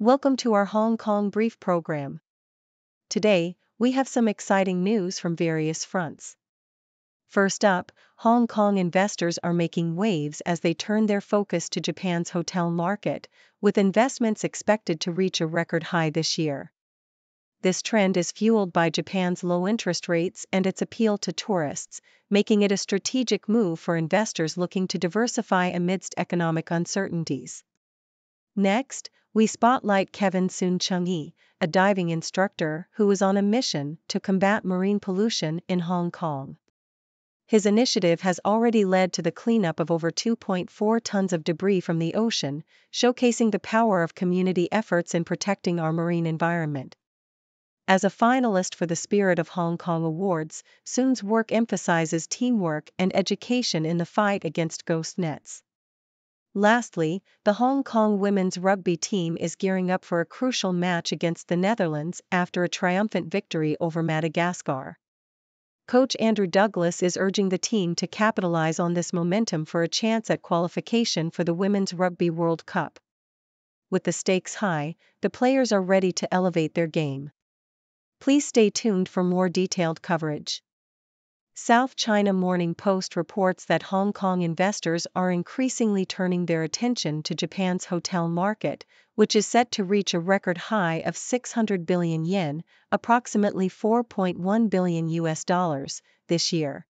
Welcome to our Hong Kong Brief program. Today, we have some exciting news from various fronts. First up, Hong Kong investors are making waves as they turn their focus to Japan's hotel market, with investments expected to reach a record high this year. This trend is fueled by Japan's low interest rates and its appeal to tourists, making it a strategic move for investors looking to diversify amidst economic uncertainties. Next, we spotlight Kevin Suen Chung-yi, a diving instructor who is on a mission to combat marine pollution in Hong Kong. His initiative has already led to the cleanup of over 2.4 tons of debris from the ocean, showcasing the power of community efforts in protecting our marine environment. As a finalist for the Spirit of Hong Kong Awards, Suen's work emphasizes teamwork and education in the fight against ghost nets. Lastly, the Hong Kong women's rugby team is gearing up for a crucial match against the Netherlands after a triumphant victory over Madagascar. Coach Andrew Douglas is urging the team to capitalize on this momentum for a chance at qualification for the Women's Rugby World Cup. With the stakes high, the players are ready to elevate their game. Please stay tuned for more detailed coverage. South China Morning Post reports that Hong Kong investors are increasingly turning their attention to Japan's hotel market, which is set to reach a record high of 600 billion yen, approximately $4.1 billion, this year.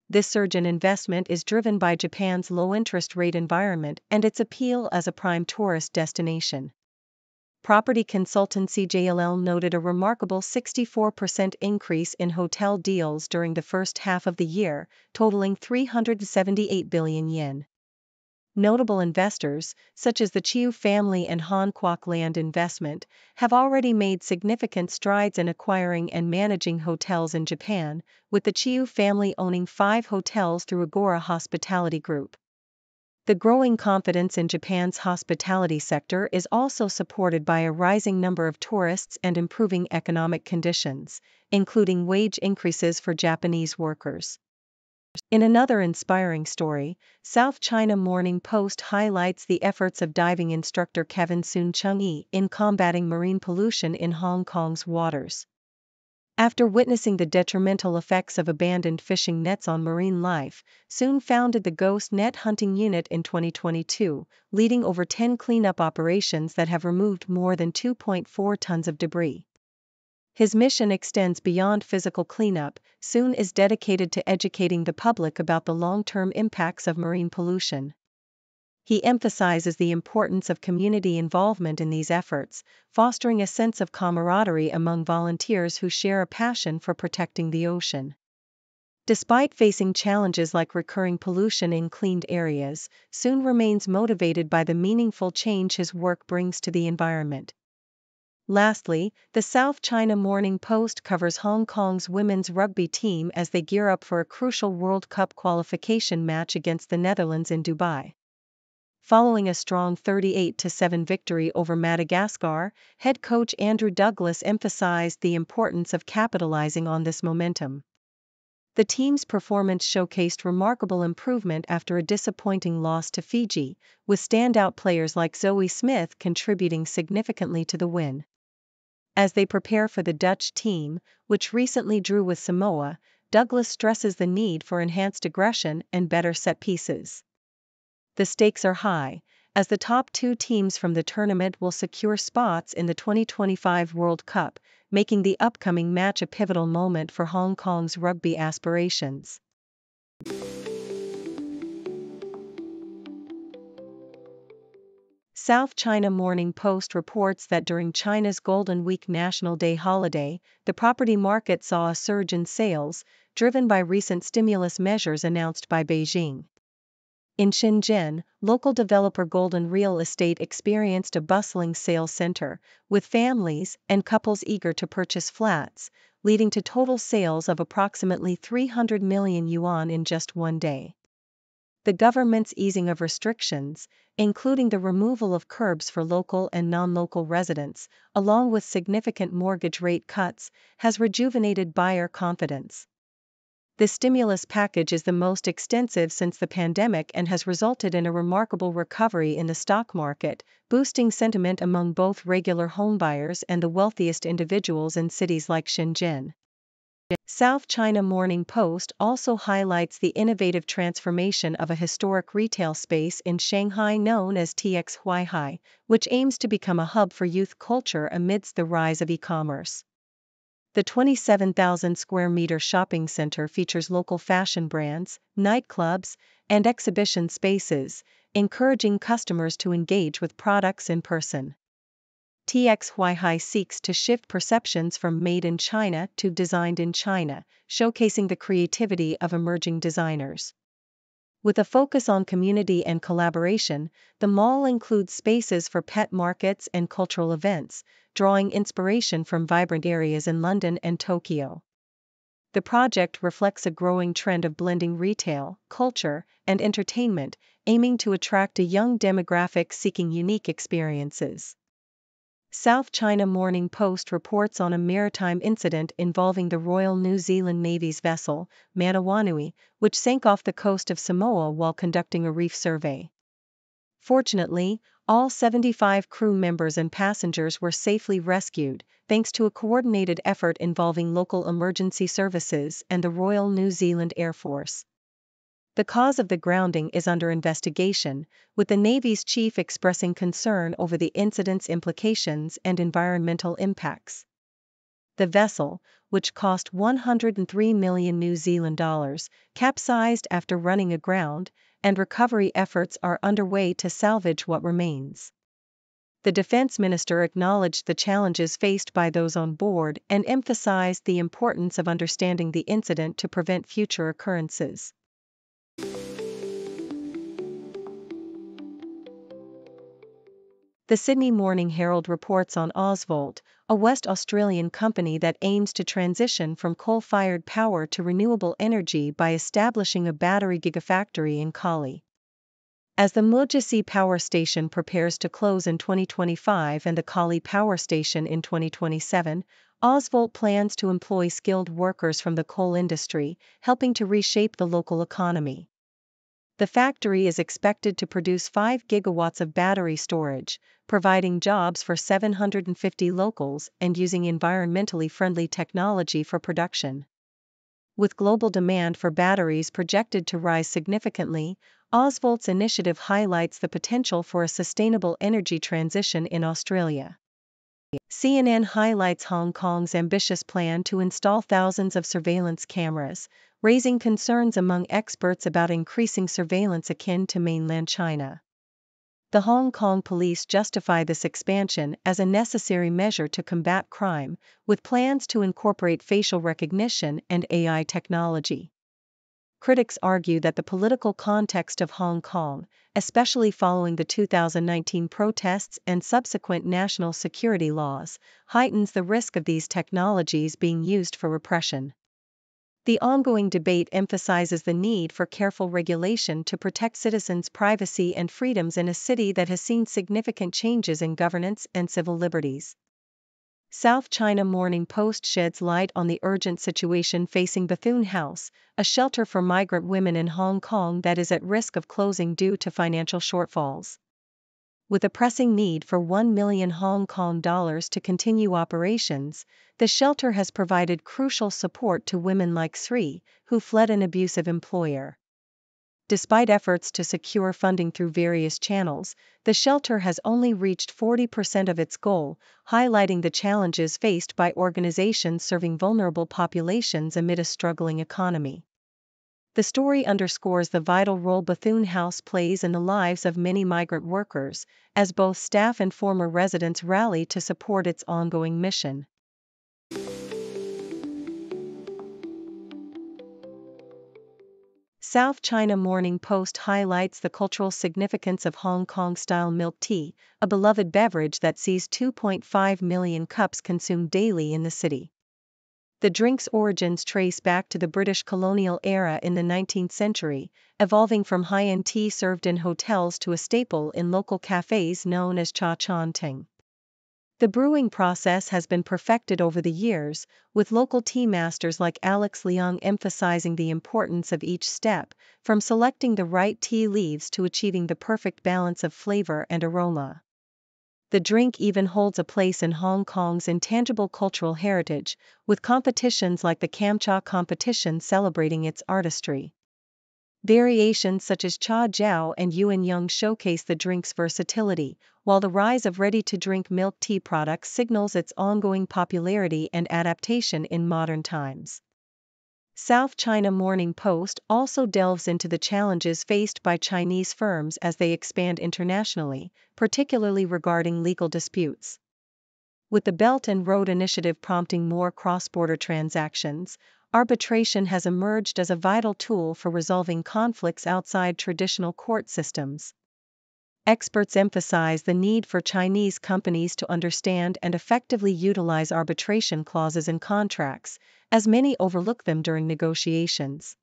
This surge in investment is driven by Japan's low interest rate environment and its appeal as a prime tourist destination. Property consultancy JLL noted a remarkable 64% increase in hotel deals during the first half of the year, totaling 378 billion yen. Notable investors, such as the Chiu family and Han Kwok Land Investment, have already made significant strides in acquiring and managing hotels in Japan, with the Chiu family owning 5 hotels through Agora Hospitality Group. The growing confidence in Japan's hospitality sector is also supported by a rising number of tourists and improving economic conditions, including wage increases for Japanese workers. In another inspiring story, South China Morning Post highlights the efforts of diving instructor Kevin Suen Chung-yi in combating marine pollution in Hong Kong's waters. After witnessing the detrimental effects of abandoned fishing nets on marine life, Suen founded the Ghost Net Hunting Unit in 2022, leading over 10 cleanup operations that have removed more than 2.4 tons of debris. His mission extends beyond physical cleanup. Suen is dedicated to educating the public about the long-term impacts of marine pollution. He emphasizes the importance of community involvement in these efforts, fostering a sense of camaraderie among volunteers who share a passion for protecting the ocean. Despite facing challenges like recurring pollution in cleaned areas, Suen remains motivated by the meaningful change his work brings to the environment. Lastly, the South China Morning Post covers Hong Kong's women's rugby team as they gear up for a crucial World Cup qualification match against the Netherlands in Dubai. Following a strong 38-7 victory over Madagascar, head coach Andrew Douglas emphasized the importance of capitalizing on this momentum. The team's performance showcased remarkable improvement after a disappointing loss to Fiji, with standout players like Zoe Smith contributing significantly to the win. As they prepare for the Dutch team, which recently drew with Samoa, Douglas stresses the need for enhanced aggression and better set pieces. The stakes are high, as the top 2 teams from the tournament will secure spots in the 2025 World Cup, making the upcoming match a pivotal moment for Hong Kong's rugby aspirations. South China Morning Post reports that during China's Golden Week National Day holiday, the property market saw a surge in sales, driven by recent stimulus measures announced by Beijing. In Shenzhen, local developer Golden Real Estate experienced a bustling sales center, with families and couples eager to purchase flats, leading to total sales of approximately 300 million yuan in just one day. The government's easing of restrictions, including the removal of curbs for local and non-local residents, along with significant mortgage rate cuts, has rejuvenated buyer confidence. This stimulus package is the most extensive since the pandemic and has resulted in a remarkable recovery in the stock market, boosting sentiment among both regular homebuyers and the wealthiest individuals in cities like Shenzhen. South China Morning Post also highlights the innovative transformation of a historic retail space in Shanghai known as TX Huaihai, which aims to become a hub for youth culture amidst the rise of e-commerce. The 27,000 square meter shopping center features local fashion brands, nightclubs, and exhibition spaces, encouraging customers to engage with products in person. TX Huaihai seeks to shift perceptions from made in China to designed in China, showcasing the creativity of emerging designers. With a focus on community and collaboration, the mall includes spaces for pet markets and cultural events, drawing inspiration from vibrant areas in London and Tokyo. The project reflects a growing trend of blending retail, culture, and entertainment, aiming to attract a young demographic seeking unique experiences. South China Morning Post reports on a maritime incident involving the Royal New Zealand Navy's vessel, Manawanui, which sank off the coast of Samoa while conducting a reef survey. Fortunately, all 75 crew members and passengers were safely rescued, thanks to a coordinated effort involving local emergency services and the Royal New Zealand Air Force. The cause of the grounding is under investigation, with the Navy's chief expressing concern over the incident's implications and environmental impacts. The vessel, which cost 103 million New Zealand dollars, capsized after running aground, and recovery efforts are underway to salvage what remains. The defense minister acknowledged the challenges faced by those on board and emphasized the importance of understanding the incident to prevent future occurrences. The Sydney Morning Herald reports on Ausvolt, a West Australian company that aims to transition from coal-fired power to renewable energy by establishing a battery gigafactory in Collie. As the Mudgee Power Station prepares to close in 2025 and the Collie Power Station in 2027, Ausvolt plans to employ skilled workers from the coal industry, helping to reshape the local economy. The factory is expected to produce 5 gigawatts of battery storage, providing jobs for 750 locals and using environmentally friendly technology for production. With global demand for batteries projected to rise significantly, Ausvolt's initiative highlights the potential for a sustainable energy transition in Australia. CNN highlights Hong Kong's ambitious plan to install thousands of surveillance cameras, raising concerns among experts about increasing surveillance akin to mainland China. The Hong Kong police justify this expansion as a necessary measure to combat crime, with plans to incorporate facial recognition and AI technology. Critics argue that the political context of Hong Kong, especially following the 2019 protests and subsequent national security laws, heightens the risk of these technologies being used for repression. The ongoing debate emphasizes the need for careful regulation to protect citizens' privacy and freedoms in a city that has seen significant changes in governance and civil liberties. South China Morning Post sheds light on the urgent situation facing Bethune House, a shelter for migrant women in Hong Kong that is at risk of closing due to financial shortfalls. With a pressing need for 1 million Hong Kong dollars to continue operations, the shelter has provided crucial support to women like Sri, who fled an abusive employer. Despite efforts to secure funding through various channels, the shelter has only reached 40% of its goal, highlighting the challenges faced by organizations serving vulnerable populations amid a struggling economy. The story underscores the vital role Bethune House plays in the lives of many migrant workers, as both staff and former residents rally to support its ongoing mission. South China Morning Post highlights the cultural significance of Hong Kong-style milk tea, a beloved beverage that sees 2.5 million cups consumed daily in the city. The drink's origins trace back to the British colonial era in the 19th century, evolving from high-end tea served in hotels to a staple in local cafes known as cha chan ting. The brewing process has been perfected over the years, with local tea masters like Alex Leong emphasizing the importance of each step, from selecting the right tea leaves to achieving the perfect balance of flavor and aroma. The drink even holds a place in Hong Kong's intangible cultural heritage, with competitions like the Kamcha competition celebrating its artistry. Variations such as Cha Jiao and Yuan Yung showcase the drink's versatility, while the rise of ready-to-drink milk tea products signals its ongoing popularity and adaptation in modern times. South China Morning Post also delves into the challenges faced by Chinese firms as they expand internationally, particularly regarding legal disputes. With the Belt and Road Initiative prompting more cross-border transactions, arbitration has emerged as a vital tool for resolving conflicts outside traditional court systems. Experts emphasize the need for Chinese companies to understand and effectively utilize arbitration clauses in contracts, as many overlook them during negotiations.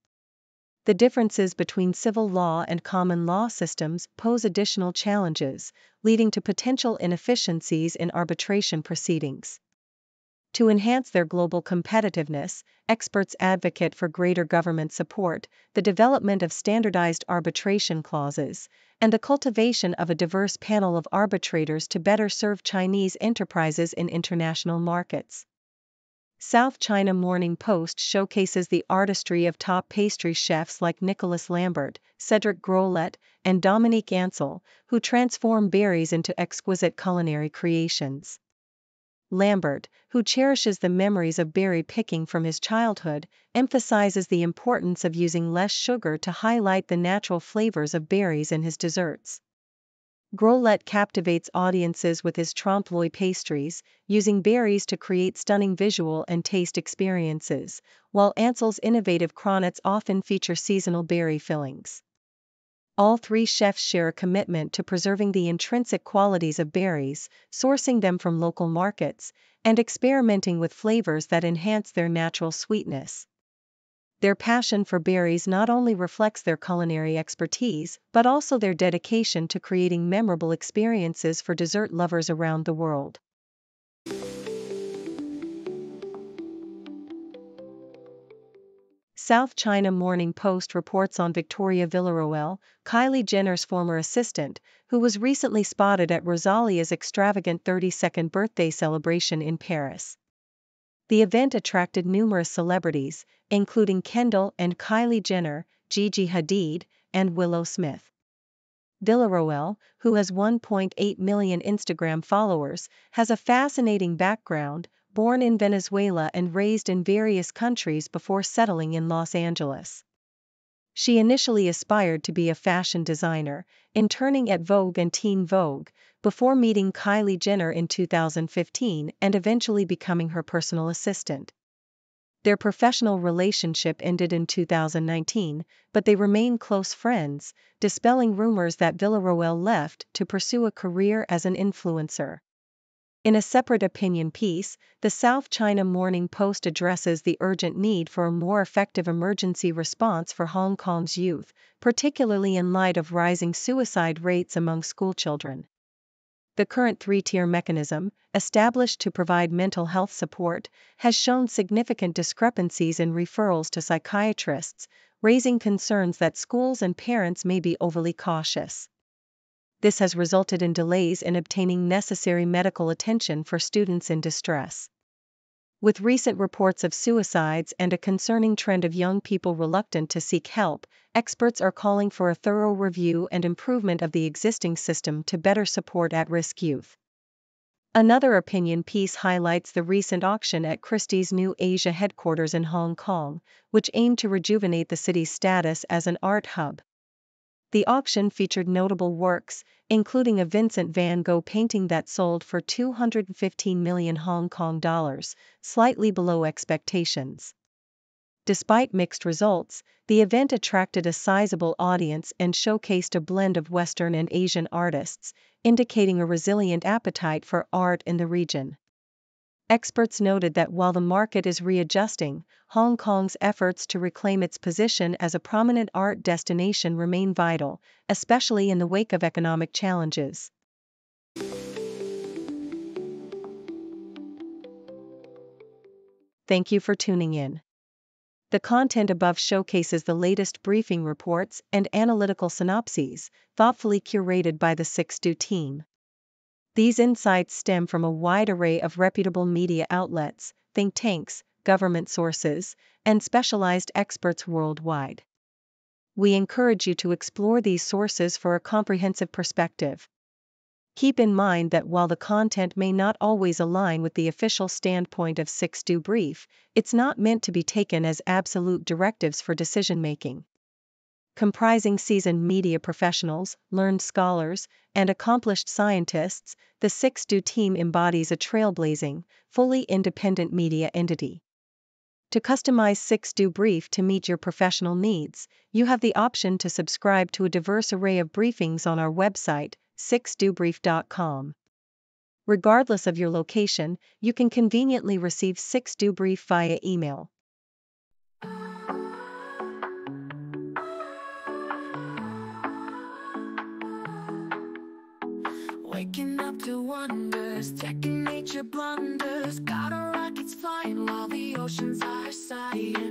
The differences between civil law and common law systems pose additional challenges, leading to potential inefficiencies in arbitration proceedings. To enhance their global competitiveness, experts advocate for greater government support, the development of standardized arbitration clauses, and the cultivation of a diverse panel of arbitrators to better serve Chinese enterprises in international markets. South China Morning Post showcases the artistry of top pastry chefs like Nicolas Lambert, Cedric Grolet, and Dominique Ansel, who transform berries into exquisite culinary creations. Lambert, who cherishes the memories of berry picking from his childhood, emphasizes the importance of using less sugar to highlight the natural flavors of berries in his desserts. Grolet captivates audiences with his trompe l'oeil pastries, using berries to create stunning visual and taste experiences, while Ansel's innovative cronets often feature seasonal berry fillings. All three chefs share a commitment to preserving the intrinsic qualities of berries, sourcing them from local markets, and experimenting with flavors that enhance their natural sweetness. Their passion for berries not only reflects their culinary expertise, but also their dedication to creating memorable experiences for dessert lovers around the world. South China Morning Post reports on Victoria Villarroel, Kylie Jenner's former assistant, who was recently spotted at Rosalia's extravagant 32nd birthday celebration in Paris. The event attracted numerous celebrities, including Kendall and Kylie Jenner, Gigi Hadid, and Willow Smith. Villarroel, who has 1.8 million Instagram followers, has a fascinating background, born in Venezuela and raised in various countries before settling in Los Angeles. She initially aspired to be a fashion designer, interning at Vogue and Teen Vogue, before meeting Kylie Jenner in 2015 and eventually becoming her personal assistant. Their professional relationship ended in 2019, but they remain close friends, dispelling rumors that Villarroel left to pursue a career as an influencer. In a separate opinion piece, the South China Morning Post addresses the urgent need for a more effective emergency response for Hong Kong's youth, particularly in light of rising suicide rates among schoolchildren. The current three-tier mechanism, established to provide mental health support, has shown significant discrepancies in referrals to psychiatrists, raising concerns that schools and parents may be overly cautious. This has resulted in delays in obtaining necessary medical attention for students in distress. With recent reports of suicides and a concerning trend of young people reluctant to seek help, experts are calling for a thorough review and improvement of the existing system to better support at-risk youth. Another opinion piece highlights the recent auction at Christie's new Asia headquarters in Hong Kong, which aimed to rejuvenate the city's status as an art hub. The auction featured notable works, including a Vincent van Gogh painting that sold for 215 million Hong Kong dollars, slightly below expectations. Despite mixed results, the event attracted a sizable audience and showcased a blend of Western and Asian artists, indicating a resilient appetite for art in the region. Experts noted that while the market is readjusting, Hong Kong's efforts to reclaim its position as a prominent art destination remain vital, especially in the wake of economic challenges. Thank you for tuning in. The content above showcases the latest briefing reports and analytical synopses, thoughtfully curated by the 6Do team. These insights stem from a wide array of reputable media outlets, think tanks, government sources, and specialized experts worldwide. We encourage you to explore these sources for a comprehensive perspective. Keep in mind that while the content may not always align with the official standpoint of 6Do Brief, it's not meant to be taken as absolute directives for decision-making. Comprising seasoned media professionals, learned scholars, and accomplished scientists, the 6Do team embodies a trailblazing, fully independent media entity. To customize 6Do Brief to meet your professional needs, you have the option to subscribe to a diverse array of briefings on our website, 6dobrief.com. Regardless of your location, you can conveniently receive 6Do Brief via email. Waking up to wonders, checking nature blunders. Got our rockets flying while the oceans are sighing.